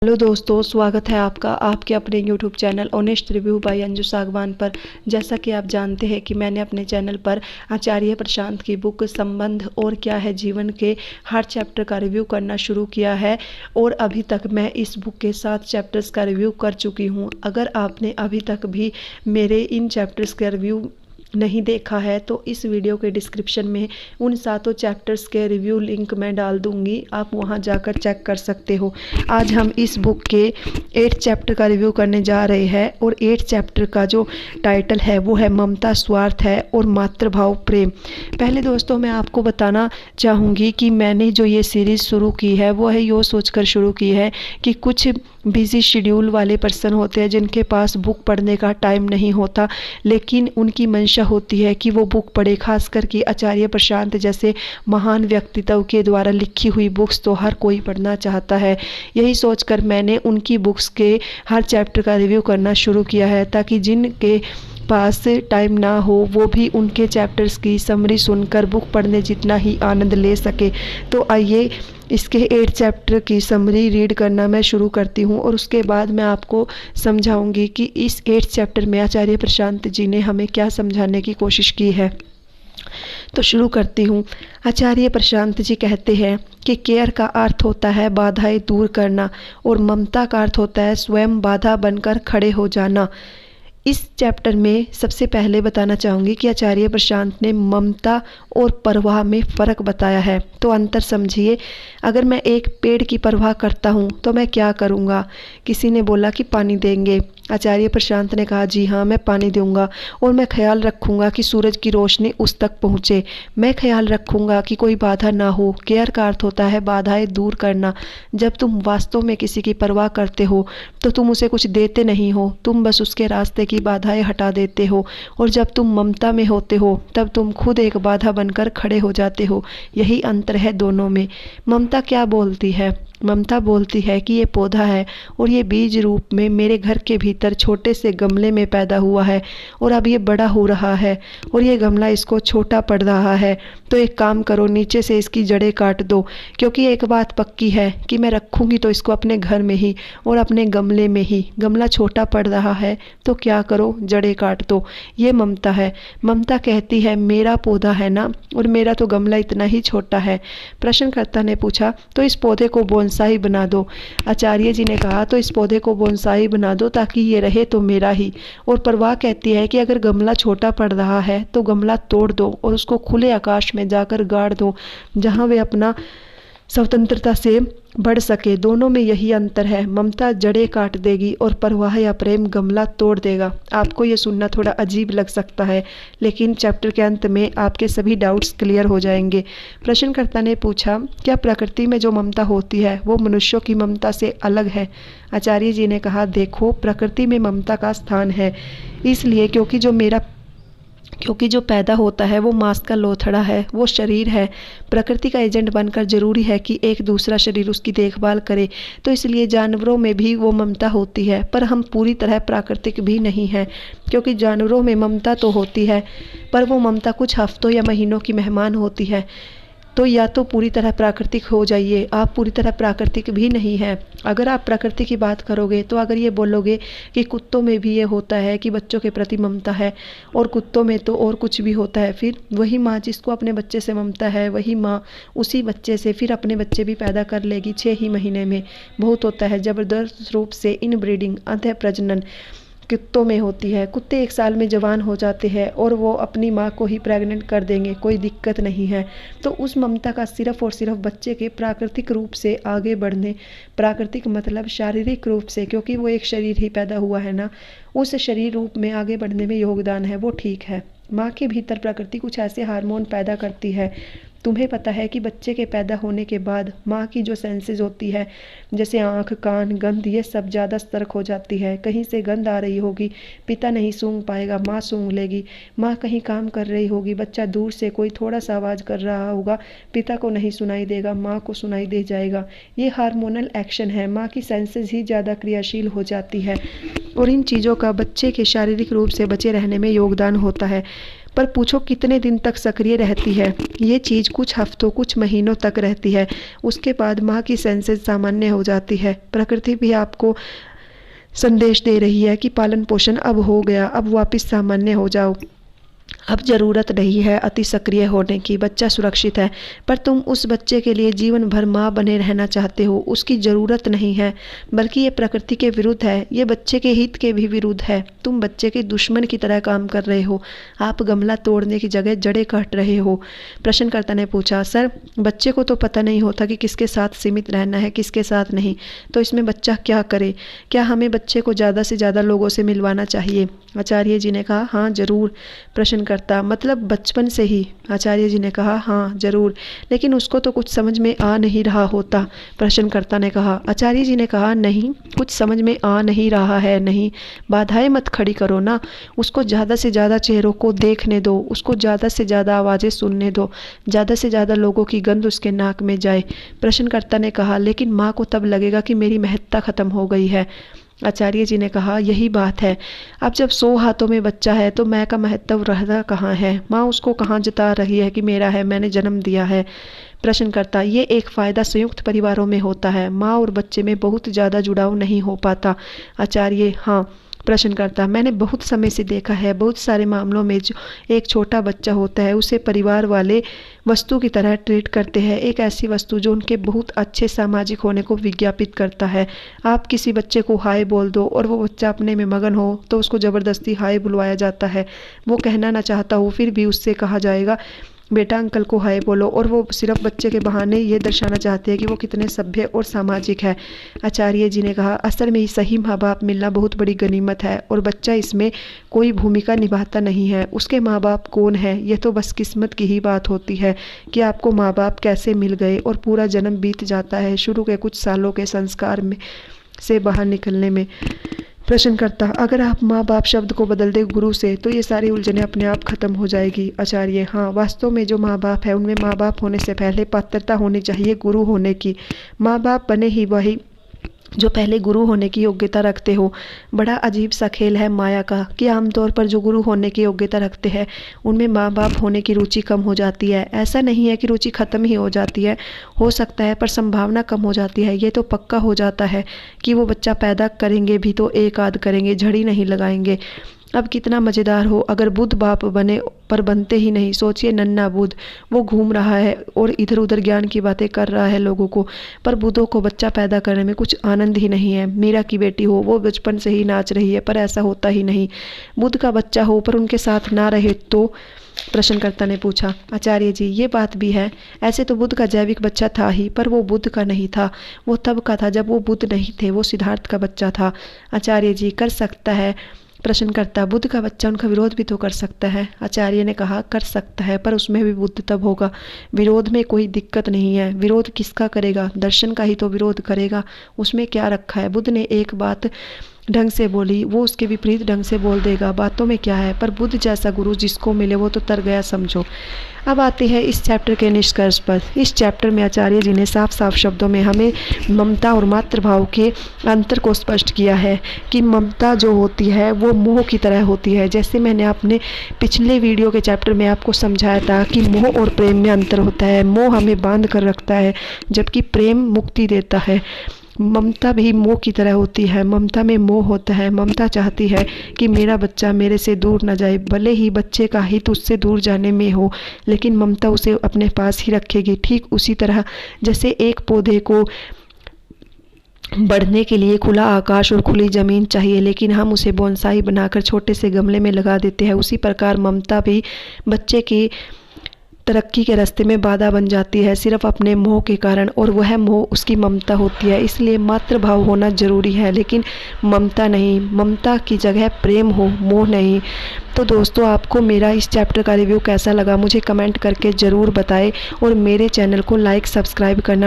Hello दोस्तों, स्वागत है आपका आपके अपने YouTube channel honest review by Anju Sagwan पर। जैसा कि आप जानते हैं कि मैंने अपने चैनल पर आचार्य प्रशांत की बुक संबंध और क्या है जीवन के हर चैप्टर का रिव्यू करना शुरू किया है और अभी तक मैं इस बुक के 7 चैप्टर्स का रिव्यू कर चुकी हूँ। अगर आपने अभी तक भी मेरे इन चैप्टर्स का रिव्यू नहीं देखा है तो इस वीडियो के डिस्क्रिप्शन में उन 7 चैप्टर्स के रिव्यू लिंक मैं डाल दूंगी, आप वहां जाकर चेक कर सकते हो। आज हम इस बुक के 8 चैप्टर का रिव्यू करने जा रहे हैं और 8 चैप्टर का जो टाइटल है वो है ममता, स्वार्थ है और मातृभाव प्रेम। पहले दोस्तों मैं आपको बताना चाहूँगी कि मैंने जो ये सीरीज़ शुरू की है वो है ये सोचकर शुरू की है कि कुछ बिजी शेड्यूल वाले पर्सन होते हैं जिनके पास बुक पढ़ने का टाइम नहीं होता, लेकिन उनकी मंशा होती है कि वो बुक पढ़े। खासकर कि आचार्य प्रशांत जैसे महान व्यक्तित्व के द्वारा लिखी हुई बुक्स तो हर कोई पढ़ना चाहता है। यही सोचकर मैंने उनकी बुक्स के हर चैप्टर का रिव्यू करना शुरू किया है ताकि जिनके पास टाइम ना हो वो भी उनके चैप्टर्स की समरी सुनकर बुक पढ़ने जितना ही आनंद ले सके। तो आइए इसके 8 चैप्टर की समरी रीड करना मैं शुरू करती हूँ और उसके बाद मैं आपको समझाऊंगी कि इस 8 चैप्टर में आचार्य प्रशांत जी ने हमें क्या समझाने की कोशिश की है। तो शुरू करती हूँ। आचार्य प्रशांत जी कहते हैं कि केयर का अर्थ होता है बाधाएं दूर करना और ममता का अर्थ होता है स्वयं बाधा बनकर खड़े हो जाना। इस चैप्टर में सबसे पहले बताना चाहूँगी कि आचार्य प्रशांत ने ममता और परवाह में फ़र्क बताया है। तो अंतर समझिए। अगर मैं एक पेड़ की परवाह करता हूँ तो मैं क्या करूँगा? किसी ने बोला कि पानी देंगे। आचार्य प्रशांत ने कहा जी हाँ, मैं पानी दूंगा और मैं ख्याल रखूँगा कि सूरज की रोशनी उस तक पहुँचे। मैं ख्याल रखूँगा कि कोई बाधा ना हो। केयर का अर्थ होता है बाधाएं दूर करना। जब तुम वास्तव में किसी की परवाह करते हो तो तुम उसे कुछ देते नहीं हो, तुम बस उसके रास्ते की बाधाएं हटा देते हो। और जब तुम ममता में होते हो तब तुम खुद एक बाधा बनकर खड़े हो जाते हो। यही अंतर है दोनों में। ममता क्या बोलती है? ममता बोलती है कि ये पौधा है और ये बीज रूप में मेरे घर के भीतर छोटे से गमले में पैदा हुआ है और अब ये बड़ा हो रहा है और ये गमला इसको छोटा पड़ रहा है। तो एक काम करो, नीचे से इसकी जड़ें काट दो, क्योंकि एक बात पक्की है कि मैं रखूँगी तो इसको अपने घर में ही और अपने गमले में ही। गमला छोटा पड़ रहा है तो क्या करो, जड़ें काट दो। ये ममता है। ममता कहती है मेरा पौधा है ना और मेरा तो गमला इतना ही छोटा है। प्रश्नकर्ता ने पूछा तो इस पौधे को बोनसाई बना दो। आचार्य जी ने कहा तो इस पौधे को बोनसाई बना दो ताकि ये रहे तो मेरा ही। और परवाह कहती है कि अगर गमला छोटा पड़ रहा है तो गमला तोड़ दो और उसको खुले आकाश में जाकर गाड़ दो जहां वे अपना स्वतंत्रता से बढ़ सके। दोनों में यही अंतर है। ममता जड़ें काट देगी और परवाह या प्रेम गमला तोड़ देगा। आपको ये सुनना थोड़ा अजीब लग सकता है, लेकिन चैप्टर के अंत में आपके सभी डाउट्स क्लियर हो जाएंगे। प्रश्नकर्ता ने पूछा क्या प्रकृति में जो ममता होती है वो मनुष्यों की ममता से अलग है? आचार्य जी ने कहा देखो, प्रकृति में ममता का स्थान है, इसलिए क्योंकि जो पैदा होता है वो मांस का लोथड़ा है, वो शरीर है। प्रकृति का एजेंट बनकर जरूरी है कि एक दूसरा शरीर उसकी देखभाल करे। तो इसलिए जानवरों में भी वो ममता होती है, पर हम पूरी तरह प्राकृतिक भी नहीं हैं, क्योंकि जानवरों में ममता तो होती है पर वो ममता कुछ हफ्तों या महीनों की मेहमान होती है। तो या तो पूरी तरह प्राकृतिक हो जाइए, आप पूरी तरह प्राकृतिक भी नहीं हैं। अगर आप प्रकृति की बात करोगे तो अगर ये बोलोगे कि कुत्तों में भी ये होता है कि बच्चों के प्रति ममता है और कुत्तों में तो और कुछ भी होता है, फिर वही माँ जिसको अपने बच्चे से ममता है वही माँ उसी बच्चे से फिर अपने बच्चे भी पैदा कर लेगी 6 ही महीने में। बहुत होता है ज़बरदस्त रूप से इनब्रीडिंग अंतः प्रजनन कुत्तों में होती है। कुत्ते 1 साल में जवान हो जाते हैं और वो अपनी माँ को ही प्रेग्नेंट कर देंगे, कोई दिक्कत नहीं है। तो उस ममता का सिर्फ और सिर्फ बच्चे के प्राकृतिक रूप से आगे बढ़ने, प्राकृतिक मतलब शारीरिक रूप से, क्योंकि वो एक शरीर ही पैदा हुआ है ना, उस शरीर रूप में आगे बढ़ने में योगदान है, वो ठीक है। माँ के भीतर प्रकृति कुछ ऐसे हार्मोन पैदा करती है। तुम्हें पता है कि बच्चे के पैदा होने के बाद माँ की जो सेंसेस होती है, जैसे आँख, कान, गंध, ये सब ज़्यादा सतर्क हो जाती है। कहीं से गंध आ रही होगी, पिता नहीं सूंघ पाएगा, माँ सूंघ लेगी। माँ कहीं काम कर रही होगी, बच्चा दूर से कोई थोड़ा सा आवाज़ कर रहा होगा, पिता को नहीं सुनाई देगा, माँ को सुनाई दे जाएगा। ये हार्मोनल एक्शन है। माँ की सेंसेस ही ज़्यादा क्रियाशील हो जाती है। और इन चीज़ों का बच्चे के शारीरिक रूप से बचे रहने में योगदान होता है। पर पूछो कितने दिन तक सक्रिय रहती है? ये चीज़ कुछ हफ्तों कुछ महीनों तक रहती है, उसके बाद माँ की सेंसेस सामान्य हो जाती है। प्रकृति भी आपको संदेश दे रही है कि पालन पोषण अब हो गया, अब वापस सामान्य हो जाओ, अब ज़रूरत नहीं है अति सक्रिय होने की, बच्चा सुरक्षित है। पर तुम उस बच्चे के लिए जीवन भर माँ बने रहना चाहते हो, उसकी ज़रूरत नहीं है, बल्कि ये प्रकृति के विरुद्ध है, ये बच्चे के हित के भी विरुद्ध है। तुम बच्चे के दुश्मन की तरह काम कर रहे हो, आप गमला तोड़ने की जगह जड़ें काट रहे हो। प्रश्नकर्ता ने पूछा, सर बच्चे को तो पता नहीं होता कि किसके साथ सीमित रहना है, किसके साथ नहीं, तो इसमें बच्चा क्या करे? क्या हमें बच्चे को ज़्यादा से ज़्यादा लोगों से मिलवाना चाहिए? आचार्य जी ने कहा, हाँ ज़रूर। प्रश्नकर्ता, मतलब बचपन से ही? आचार्य जी ने कहा, हाँ ज़रूर, लेकिन उसको तो कुछ समझ में आ नहीं रहा होता। प्रश्नकर्ता ने कहा। आचार्य जी ने कहा, नहीं कुछ समझ में आ नहीं रहा है नहीं, बाधाएं मत खड़ी करो ना, उसको ज़्यादा से ज़्यादा चेहरों को देखने दो, उसको ज़्यादा से ज़्यादा आवाज़ें सुनने दो, ज़्यादा से ज़्यादा लोगों की गंध उसके नाक में जाए। प्रश्नकर्ता ने कहा, लेकिन माँ को तब लगेगा कि मेरी महत्ता ख़त्म हो गई है। आचार्य जी ने कहा, यही बात है, अब जब 100 हाथों में बच्चा है तो मैं का महत्व रहता कहाँ है? माँ उसको कहाँ जता रही है कि मेरा है, मैंने जन्म दिया है। प्रश्नकर्ता, ये एक फ़ायदा संयुक्त परिवारों में होता है, माँ और बच्चे में बहुत ज़्यादा जुड़ाव नहीं हो पाता। आचार्य, हाँ। प्रश्नकर्ता, मैंने बहुत समय से देखा है, बहुत सारे मामलों में जो एक छोटा बच्चा होता है उसे परिवार वाले वस्तु की तरह ट्रीट करते हैं, एक ऐसी वस्तु जो उनके बहुत अच्छे सामाजिक होने को विज्ञापित करता है। आप किसी बच्चे को हाय बोल दो और वो बच्चा अपने में मगन हो तो उसको ज़बरदस्ती हाय बुलवाया जाता है, वो कहना ना चाहता हो फिर भी उससे कहा जाएगा बेटा अंकल को हाय बोलो, और वो सिर्फ बच्चे के बहाने ये दर्शाना चाहते हैं कि वो कितने सभ्य और सामाजिक है। आचार्य जी ने कहा, असल में सही माँ बाप मिलना बहुत बड़ी गनीमत है और बच्चा इसमें कोई भूमिका निभाता नहीं है। उसके माँ बाप कौन है ये तो बस किस्मत की ही बात होती है कि आपको माँ बाप कैसे मिल गए, और पूरा जन्म बीत जाता है शुरू के कुछ सालों के संस्कार में से बाहर निकलने में। प्रश्नकर्ता, अगर आप माँ बाप शब्द को बदल दे गुरु से तो ये सारी उलझनें अपने आप खत्म हो जाएगी। आचार्य, हाँ वास्तव में जो माँ बाप है उनमें माँ बाप होने से पहले पात्रता होनी चाहिए गुरु होने की। माँ बाप बने ही वही जो पहले गुरु होने की योग्यता रखते हो। बड़ा अजीब सा खेल है माया का कि आमतौर पर जो गुरु होने की योग्यता रखते हैं उनमें माँ बाप होने की रुचि कम हो जाती है। ऐसा नहीं है कि रुचि खत्म ही हो जाती है, हो सकता है, पर संभावना कम हो जाती है। ये तो पक्का हो जाता है कि वो बच्चा पैदा करेंगे भी तो एक आध करेंगे, झड़ी नहीं लगाएंगे। अब कितना मज़ेदार हो अगर बुध बाप बने पर बनते ही नहीं। सोचिए नन्ना बुध, वो घूम रहा है और इधर उधर ज्ञान की बातें कर रहा है लोगों को, पर बुधों को बच्चा पैदा करने में कुछ आनंद ही नहीं है। मीरा की बेटी हो, वो बचपन से ही नाच रही है, पर ऐसा होता ही नहीं। बुध का बच्चा हो पर उनके साथ ना रहे तो? प्रश्नकर्ता ने पूछा। आचार्य जी, ये बात भी है, ऐसे तो बुध का जैविक बच्चा था ही, पर वो बुध का नहीं था, वो तब का था जब वो बुध नहीं थे, वो सिद्धार्थ का बच्चा था। आचार्य जी, कर सकता है। प्रश्नकर्ता, बुद्ध का बच्चा उनका विरोध भी तो कर सकता है। आचार्य ने कहा, कर सकता है, पर उसमें भी बुद्ध तब होगा। विरोध में कोई दिक्कत नहीं है। विरोध किसका करेगा? दर्शन का ही तो विरोध करेगा, उसमें क्या रखा है? बुद्ध ने एक बात ढंग से बोली, वो उसके विपरीत ढंग से बोल देगा, बातों में क्या है? पर बुद्ध जैसा गुरु जिसको मिले वो तो तर गया समझो। अब आते हैं इस चैप्टर के निष्कर्ष पर। इस चैप्टर में आचार्य जी ने साफ साफ शब्दों में हमें ममता और मातृभाव के अंतर को स्पष्ट किया है कि ममता जो होती है वो मोह की तरह होती है। जैसे मैंने अपने पिछले वीडियो के चैप्टर में आपको समझाया था कि मोह और प्रेम में अंतर होता है। मोह हमें बांध कर रखता है जबकि प्रेम मुक्ति देता है। ममता भी मोह की तरह होती है। ममता में मोह होता है। ममता चाहती है कि मेरा बच्चा मेरे से दूर न जाए, भले ही बच्चे का हित उससे दूर जाने में हो, लेकिन ममता उसे अपने पास ही रखेगी। ठीक उसी तरह जैसे एक पौधे को बढ़ने के लिए खुला आकाश और खुली ज़मीन चाहिए, लेकिन हम उसे बोनसाई बनाकर छोटे से गमले में लगा देते हैं, उसी प्रकार ममता भी बच्चे की तरक्की के रास्ते में बाधा बन जाती है सिर्फ अपने मोह के कारण, और वह मोह उसकी ममता होती है। इसलिए मातृभाव होना जरूरी है, लेकिन ममता नहीं। ममता की जगह प्रेम हो, मोह नहीं। तो दोस्तों, आपको मेरा इस चैप्टर का रिव्यू कैसा लगा मुझे कमेंट करके ज़रूर बताएं, और मेरे चैनल को लाइक सब्सक्राइब करना